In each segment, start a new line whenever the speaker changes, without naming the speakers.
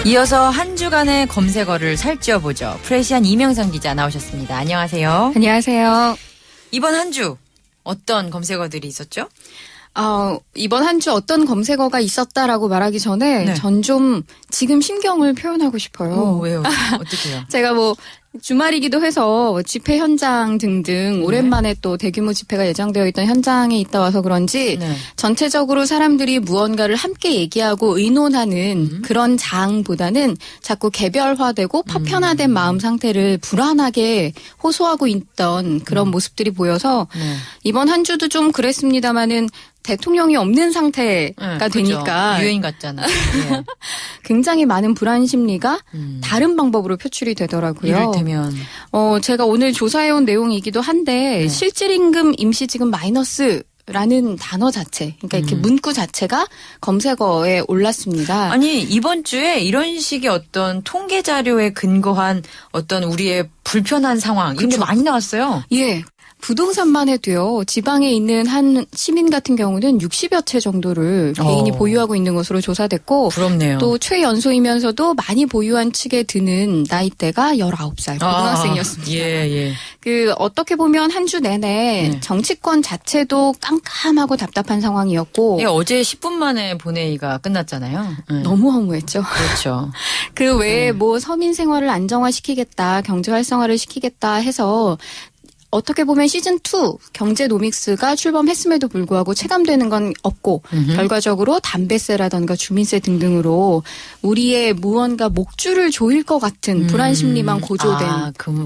이어서 한 주간의 검색어를 살펴보죠. 프레시안 이명선 기자 나오셨습니다. 안녕하세요.
안녕하세요.
이번 한 주 어떤 검색어들이 있었죠?
이번 한 주 어떤 검색어가 있었다라고 말하기 전에 전 좀 지금 심경을 표현하고 싶어요.
왜요? 어떻게요?
제가 주말이기도 해서 집회 현장 등등 오랜만에 또 대규모 집회가 예정되어 있던 현장에 있다 와서 그런지 전체적으로 사람들이 무언가를 함께 얘기하고 의논하는 그런 장보다는 자꾸 개별화되고 파편화된 마음 상태를 불안하게 호소하고 있던 그런 모습들이 보여서 이번 한 주도 좀 그랬습니다마는 대통령이 없는 상태가 되니까
유행 같잖아요. 네.
굉장히 많은 불안 심리가 다른 방법으로 표출이 되더라고요.
이를테면
제가 오늘 조사해온 내용이기도 한데 실질임금 임시지급 마이너스라는 단어 자체, 그러니까 이렇게 문구 자체가 검색어에 올랐습니다.
아니 이번 주에 이런 식의 어떤 통계 자료에 근거한 어떤 우리의 불편한 상황 이런 게 많이 나왔어요.
예. 부동산만 해도요. 지방에 있는 한 시민 같은 경우는 60여 채 정도를 개인이 보유하고 있는 것으로 조사됐고
부럽네요.
또 최연소이면서도 많이 보유한 측에 드는 나이대가 19살 고등학생이었습니다.
예.
어떻게 보면 한 주 내내 정치권 자체도 깜깜하고 답답한 상황이었고
어제 10분 만에 본회의가 끝났잖아요.
너무 허무했죠.
그렇죠.
그 외에 서민 생활을 안정화시키겠다, 경제 활성화를 시키겠다 해서 어떻게 보면 시즌2 경제노믹스가 출범했음에도 불구하고 체감되는 건 없고 결과적으로 담배세라든가 주민세 등등으로 우리의 무언가 목줄을 조일 것 같은 불안 심리만 고조된.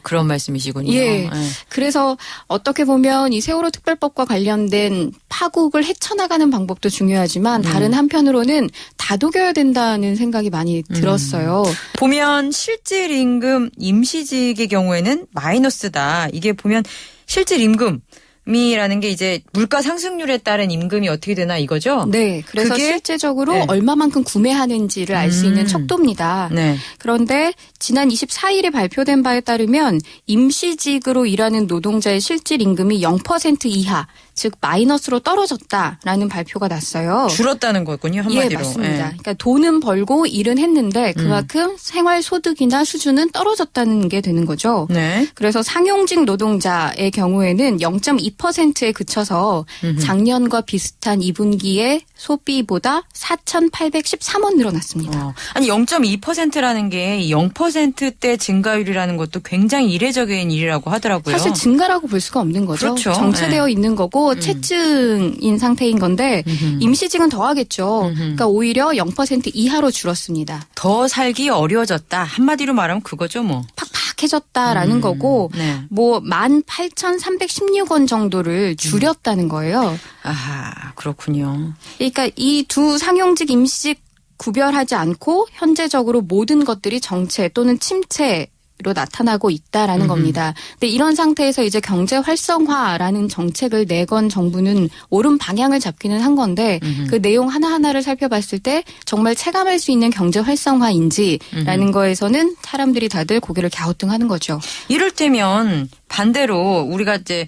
그런 말씀이시군요.
예. 그래서 어떻게 보면 이 세월호 특별법과 관련된 파국을 헤쳐나가는 방법도 중요하지만 다른 한편으로는 다독여야 된다는 생각이 많이 들었어요.
보면 실질임금 임시직의 경우에는 마이너스다. 이게 보면 실질 임금이라는 게 이제 물가 상승률에 따른 임금이 어떻게 되나 이거죠?
네. 그래서 실제적으로 얼마만큼 구매하는지를 알 수 있는 척도입니다.
네.
그런데 지난 24일에 발표된 바에 따르면 임시직으로 일하는 노동자의 실질 임금이 0% 이하, 즉 마이너스로 떨어졌다라는 발표가 났어요.
줄었다는 거군요, 한마디로.
예, 맞습니다. 그러니까 돈은 벌고 일은 했는데 그만큼 생활소득이나 수준은 떨어졌다는 게 되는 거죠.
네.
그래서 상용직 노동자의 경우에는 0.2%에 그쳐서 작년과 비슷한 2분기에 소비보다 4,813원 늘어났습니다.
아니 0.2%라는 게 0%대 증가율이라는 것도 굉장히 이례적인 일이라고 하더라고요.
사실 증가라고 볼 수가 없는 거죠.
그렇죠.
정체되어 있는 거고 체증인 상태인 건데 임시직은 더하겠죠. 그러니까 오히려 0% 이하로 줄었습니다.
더 살기 어려워졌다. 한마디로 말하면 그거죠 뭐.
팍팍해졌다라는 거고 18,316원 정도를 줄였다는 거예요.
아하, 그렇군요.
그러니까 이 두 상용직 임시직 구별하지 않고 현재적으로 모든 것들이 정체 또는 침체 로 나타나고 있다라는 겁니다. 근데 이런 상태에서 이제 경제 활성화라는 정책을 내건 정부는 옳은 방향을 잡기는 한 건데 그 내용 하나하나를 살펴봤을 때 정말 체감할 수 있는 경제 활성화인지라는 거에서는 사람들이 다들 고개를 갸우뚱하는 거죠.
이를테면 반대로 우리가 이제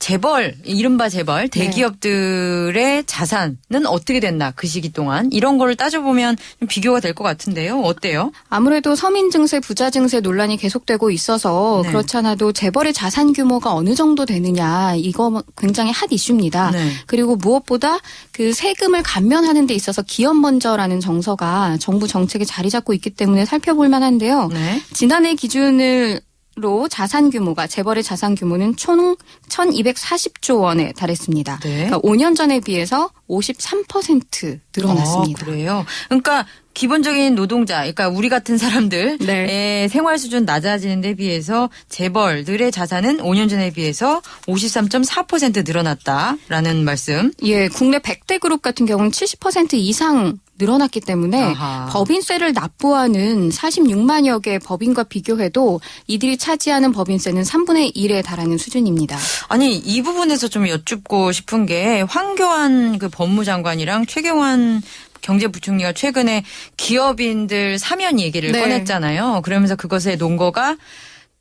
재벌, 이른바 재벌, 대기업들의 자산은 어떻게 됐나 그 시기 동안 이런 거를 따져보면 좀 비교가 될 것 같은데요. 어때요?
아무래도 서민 증세, 부자 증세 논란이 계속되고 있어서 그렇지 않아도 재벌의 자산 규모가 어느 정도 되느냐 이거 굉장히 핫 이슈입니다. 그리고 무엇보다 그 세금을 감면하는 데 있어서 기업 먼저라는 정서가 정부 정책에 자리 잡고 있기 때문에 살펴볼 만한데요. 지난해 기준을 로 자산 규모가 재벌의 자산 규모는 총 1,240조 원에 달했습니다. 그러니까 5년 전에 비해서 53% 늘어났습니다.
그래요? 그러니까 기본적인 노동자, 그러니까 우리 같은 사람들의 생활 수준 낮아지는 데 비해서 재벌들의 자산은 5년 전에 비해서 53.4% 늘어났다라는 말씀.
예, 국내 100대 그룹 같은 경우는 70% 이상 늘어났기 때문에 법인세를 납부하는 46만여 개 법인과 비교해도 이들이 차지하는 법인세는 3분의 1에 달하는 수준입니다.
아니 이 부분에서 좀 여쭙고 싶은 게 황교안 그 법무장관이랑 최경환 경제부총리가 최근에 기업인들 사면 얘기를 꺼냈잖아요. 그러면서 그것의 논거가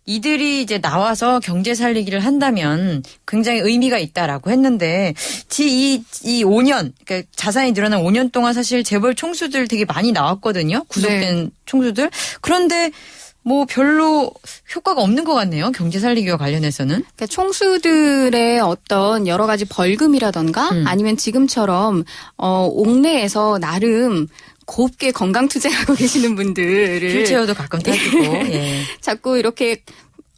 이들이 이제 나와서 경제 살리기를 한다면 굉장히 의미가 있다라고 했는데 이 5년 그러니까 자산이 늘어난 5년 동안 사실 재벌 총수들 되게 많이 나왔거든요. 구속된 네. 총수들. 그런데 뭐 별로 효과가 없는 것 같네요. 경제 살리기와 관련해서는.
그러니까 총수들의 어떤 여러 가지 벌금이라던가 아니면 지금처럼 옥내에서 나름 곱게 건강 투쟁하고 계시는 분들을
휠체어도 가끔 타시고 예.
자꾸 이렇게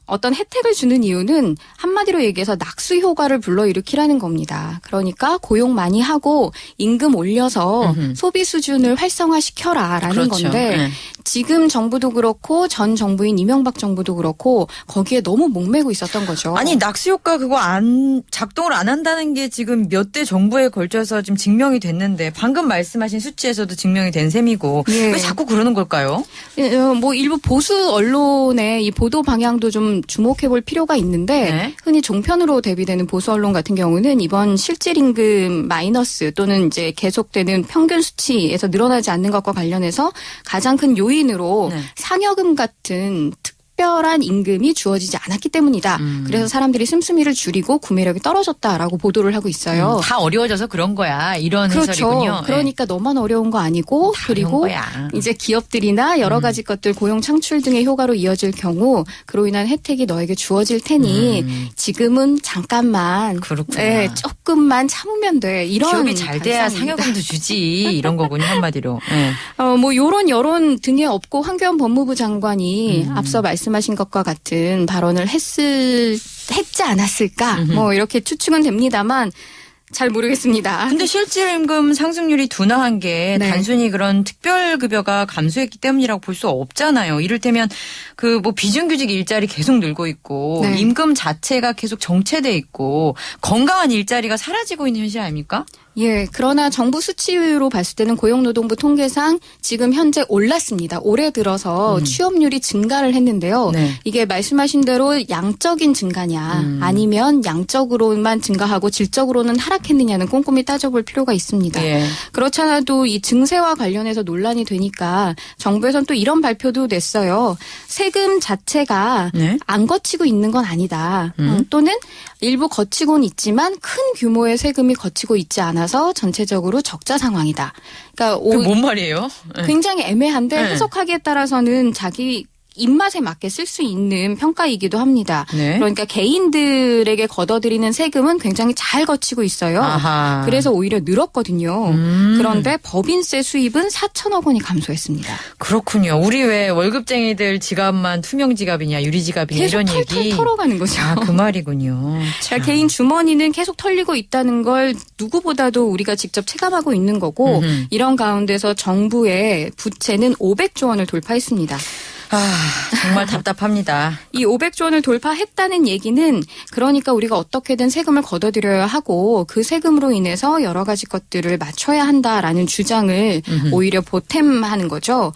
어떤 혜택을 주는 이유는 한마디로 얘기해서 낙수 효과를 불러일으키라는 겁니다. 그러니까 고용 많이 하고 임금 올려서 소비 수준을 활성화시켜라라는
그렇죠.
건데
네.
지금 정부도 그렇고 전 정부인 이명박 정부도 그렇고 거기에 너무 목매고 있었던 거죠.
아니 낙수 효과 그거 작동을 안 한다는 게 지금 몇 대 정부에 걸쳐서 지금 증명이 됐는데 방금 말씀하신 수치에서도 증명이 된 셈이고
예.
왜 자꾸 그러는 걸까요?
뭐 일부 보수 언론의 이 보도 방향도 좀 주목해볼 필요가 있는데
네.
흔히 종편으로 대비되는 보수 언론 같은 경우는 이번 실질임금 마이너스 또는 이제 계속되는 평균 수치에서 늘어나지 않는 것과 관련해서 가장 큰 요인으로
네.
상여금 같은 특별한 임금이 주어지지 않았기 때문이다. 그래서 사람들이 씀씀이를 줄이고 구매력이 떨어졌다라고 보도를 하고 있어요.
다 어려워져서 그런 거야. 이런
그렇죠.
해설이군요.
그러니까
네.
너만 어려운 거 아니고 그리고 이제 기업들이나 여러 가지 것들 고용 창출 등의 효과로 이어질 경우 그로 인한 혜택이 너에게 주어질 테니 지금은 잠깐만 네, 조금만 참으면 돼. 이런
기업이 잘 돼야 상여금도 주지. 이런 거군요. 한마디로. 네.
뭐 요런 여론 등에 업고 황교안 법무부 장관이 앞서 말씀하신 것과 같은 발언을 했지 않았을까? 뭐 이렇게 추측은 됩니다만 잘 모르겠습니다.
근데 실질임금 상승률이 둔화한 게
네.
단순히 그런 특별급여가 감소했기 때문이라고 볼 수 없잖아요. 이를테면 그 뭐 비정규직 일자리 계속 늘고 있고
네.
임금 자체가 계속 정체돼 있고 건강한 일자리가 사라지고 있는 현실 아닙니까?
예, 그러나 정부 수치로 봤을 때는 고용노동부 통계상 지금 현재 올랐습니다. 올해 들어서 취업률이 증가를 했는데요. 네.
이게
말씀하신 대로 양적인 증가냐 아니면 양적으로만 증가하고 질적으로는 하락했느냐는 꼼꼼히 따져볼 필요가 있습니다.
예.
그렇잖아도 이 증세와 관련해서 논란이 되니까 정부에서는 또 이런 발표도 냈어요. 세금 자체가
네?
안 거치고 있는 건 아니다. 또는 일부 거치고는 있지만 큰 규모의 세금이 거치고 있지 않아서 전체적으로 적자 상황이다. 그러니까
그게 뭔 말이에요?
굉장히 애매한데
네.
해석하기에 따라서는 자기 입맛에 맞게 쓸 수 있는 평가이기도 합니다.
네.
그러니까 개인들에게 걷어들이는 세금은 굉장히 잘 거치고 있어요.
아하.
그래서 오히려 늘었거든요. 그런데 법인세 수입은 4천억 원이 감소했습니다.
그렇군요. 우리 왜 월급쟁이들 지갑만 투명 지갑이냐 유리 지갑이냐
계속
이런
털털
얘기.
털어가는 거죠.
아, 그 말이군요.
그러니까 개인 주머니는 계속 털리고 있다는 걸 누구보다도 우리가 직접 체감하고 있는 거고 이런 가운데서 정부의 부채는 500조 원을 돌파했습니다.
아, 정말 답답합니다.
이 500조 원을 돌파했다는 얘기는 그러니까 우리가 어떻게든 세금을 걷어들여야 하고 그 세금으로 인해서 여러 가지 것들을 맞춰야 한다라는 주장을 오히려 보탬하는 거죠.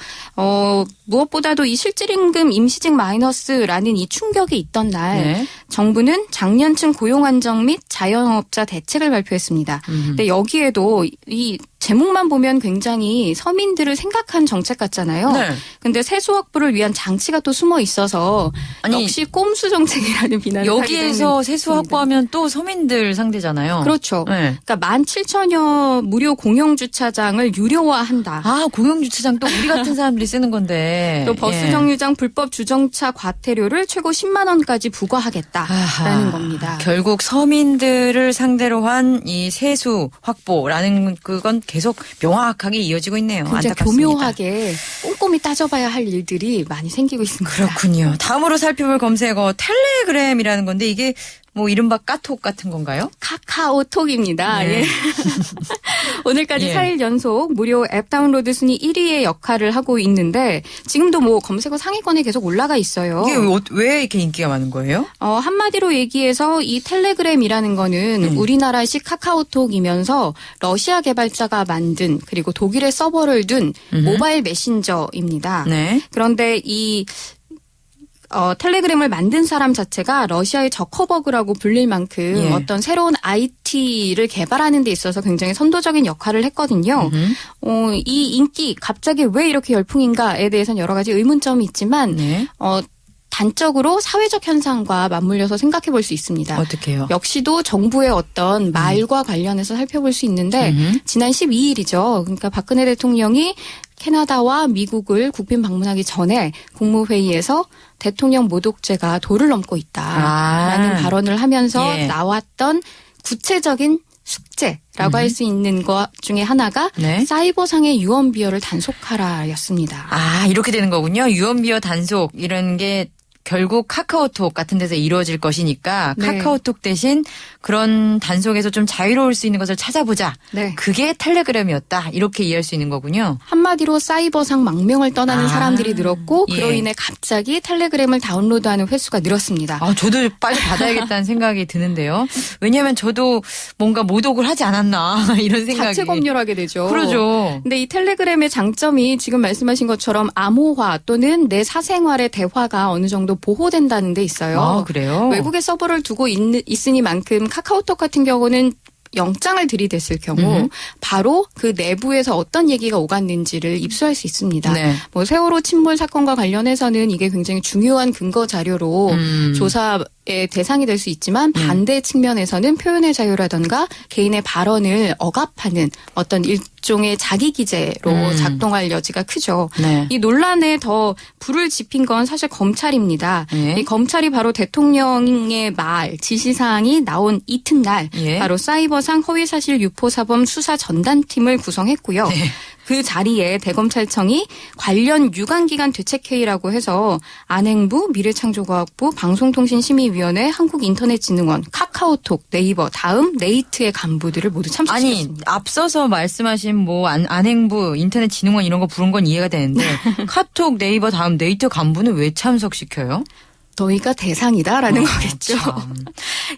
무엇보다도 이 실질임금 임시직 마이너스라는 이 충격이 있던 날
네.
정부는 장년층 고용 안정 및 자영업자 대책을 발표했습니다. 근데 여기에도 이 제목만 보면 굉장히 서민들을 생각한 정책 같잖아요.
네.
근데 세수 확보를 위한 장치가 또 숨어 있어서
아니,
역시 꼼수 정책이라는 비난을
여기에서 세수 확보하면 또 서민들 상대잖아요.
그렇죠.
네.
그러니까 17,000여 무료 공영 주차장을 유료화한다.
아, 공영주차장 또 우리 같은 사람들이 쓰는 건데.
또 버스
예.
정류장 불법 주정차 과태료를 최고 10만 원까지 부과하겠다라는
아하.
겁니다.
결국 서민들을 상대로 한 이 세수 확보라는 그건 계속 명확하게 이어지고 있네요.
굉장히
안타깝습니다.
교묘하게 꼼꼼히 따져봐야 할 일들이 많이 생기고 있습니다.
그렇군요. 다음으로 살펴볼 검색어 텔레그램이라는 건데 이게 뭐 이른바 까톡 같은 건가요?
카카오톡입니다.
네.
예. 오늘까지
예.
4일 연속 무료 앱 다운로드 순위 1위의 역할을 하고 있는데 지금도 뭐 검색어 상위권에 계속 올라가 있어요.
이게 왜 이렇게 인기가 많은 거예요?
한마디로 얘기해서 이 텔레그램이라는 거는 우리나라식 카카오톡이면서 러시아 개발자가 만든 그리고 독일에 서버를 둔 모바일 메신저입니다.
네.
그런데 이 텔레그램을 만든 사람 자체가 러시아의 저커버그라고 불릴 만큼
예.
어떤 새로운 IT를 개발하는 데 있어서 굉장히 선도적인 역할을 했거든요. 이 인기 갑자기 왜 이렇게 열풍인가에 대해서는 여러 가지 의문점이 있지만
네.
단적으로 사회적 현상과 맞물려서 생각해 볼 수 있습니다.
어떻게요?
역시도 정부의 어떤 말과 관련해서 살펴볼 수 있는데 지난 12일이죠. 그러니까 박근혜 대통령이 캐나다와 미국을 국빈 방문하기 전에 국무회의에서 대통령 모독죄가 도를 넘고 있다라는 발언을 하면서
예.
나왔던 구체적인 숙제라고 할 수 있는 것 중에 하나가
네.
사이버상의 유언비어를 단속하라였습니다.
아, 이렇게 되는 거군요. 유언비어 단속 이런 게 결국 카카오톡 같은 데서 이루어질 것이니까
네.
카카오톡 대신 그런 단속에서 좀 자유로울 수 있는 것을 찾아보자.
네.
그게 텔레그램이었다. 이렇게 이해할 수 있는 거군요.
한마디로 사이버상 망명을 떠나는
아,
사람들이 늘었고
예.
그로 인해 갑자기 텔레그램을 다운로드하는 횟수가 늘었습니다.
아, 저도 빨리 받아야겠다는 생각이 드는데요. 왜냐하면 저도 뭔가 모독을 하지 않았나 이런 생각이.
자체 검열하게 되죠.
그러죠.
근데 이 텔레그램의 장점이 지금 말씀하신 것처럼 암호화 또는 내 사생활의 대화가 어느 정도 보호된다는 데 있어요.
아, 그래요?
외국에 서버를 두고 있으니만큼 카카오톡 같은 경우는 영장을 들이댔을 경우 바로 그 내부에서 어떤 얘기가 오갔는지를 입수할 수 있습니다.
네.
뭐 세월호 침몰 사건과 관련해서는 이게 굉장히 중요한 근거 자료로 조사의 대상이 될 수 있지만 반대 측면에서는 표현의 자유라든가 개인의 발언을 억압하는 어떤 일종의 자기 기재로 작동할 여지가 크죠.
네.
이 논란에 더 불을 지핀 건 사실 검찰입니다.
네.
이 검찰이 바로 대통령의 말, 지시사항이 나온 이튿날
예.
바로 사이버상 허위사실 유포사범 수사 전담팀을 구성했고요.
네.
그 자리에 대검찰청이 관련 유관기관 대책회의라고 해서 안행부, 미래창조과학부, 방송통신심의위원회, 한국인터넷진흥원, 카카오톡, 네이버, 다음 네이트의 간부들을 모두 참석시켰습니다.
아니, 앞서서 말씀하신 뭐 안행부, 인터넷진흥원 이런 거 부른 건 이해가 되는데 카톡, 네이버, 다음 네이트 간부는 왜 참석시켜요?
너희가 대상이다라는 거겠죠.
참.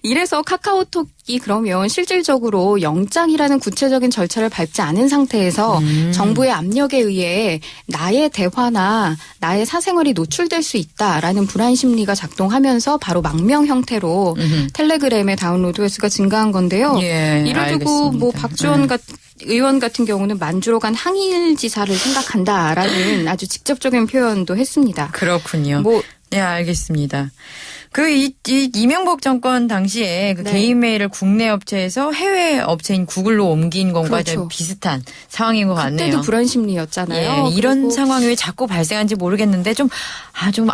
이래서 카카오톡이 그러면 실질적으로 영장이라는 구체적인 절차를 밟지 않은 상태에서 정부의 압력에 의해 나의 대화나 나의 사생활이 노출될 수 있다라는 불안 심리가 작동하면서 바로 망명 형태로 텔레그램의 다운로드 횟수가 증가한 건데요.
예,
이를 두고 뭐 박지원 의원 같은 경우는 만주로 간 항일지사를 생각한다라는 아주 직접적인 표현도 했습니다.
그렇군요.
뭐
네, 알겠습니다. 이 이명박 정권 당시에 그
네.
개인 메일을 국내 업체에서 해외 업체인 구글로 옮긴 것과
그렇죠.
좀 비슷한 상황인 것 같네요.
그때도 불안 심리였잖아요.
예, 이런
그리고
상황이 왜 자꾸 발생한지 모르겠는데 좀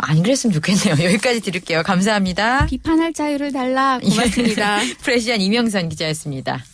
안 그랬으면 좋겠네요. 여기까지 들을게요. 감사합니다.
비판할 자유를 달라. 고맙습니다.
프레시안 이명선 기자였습니다.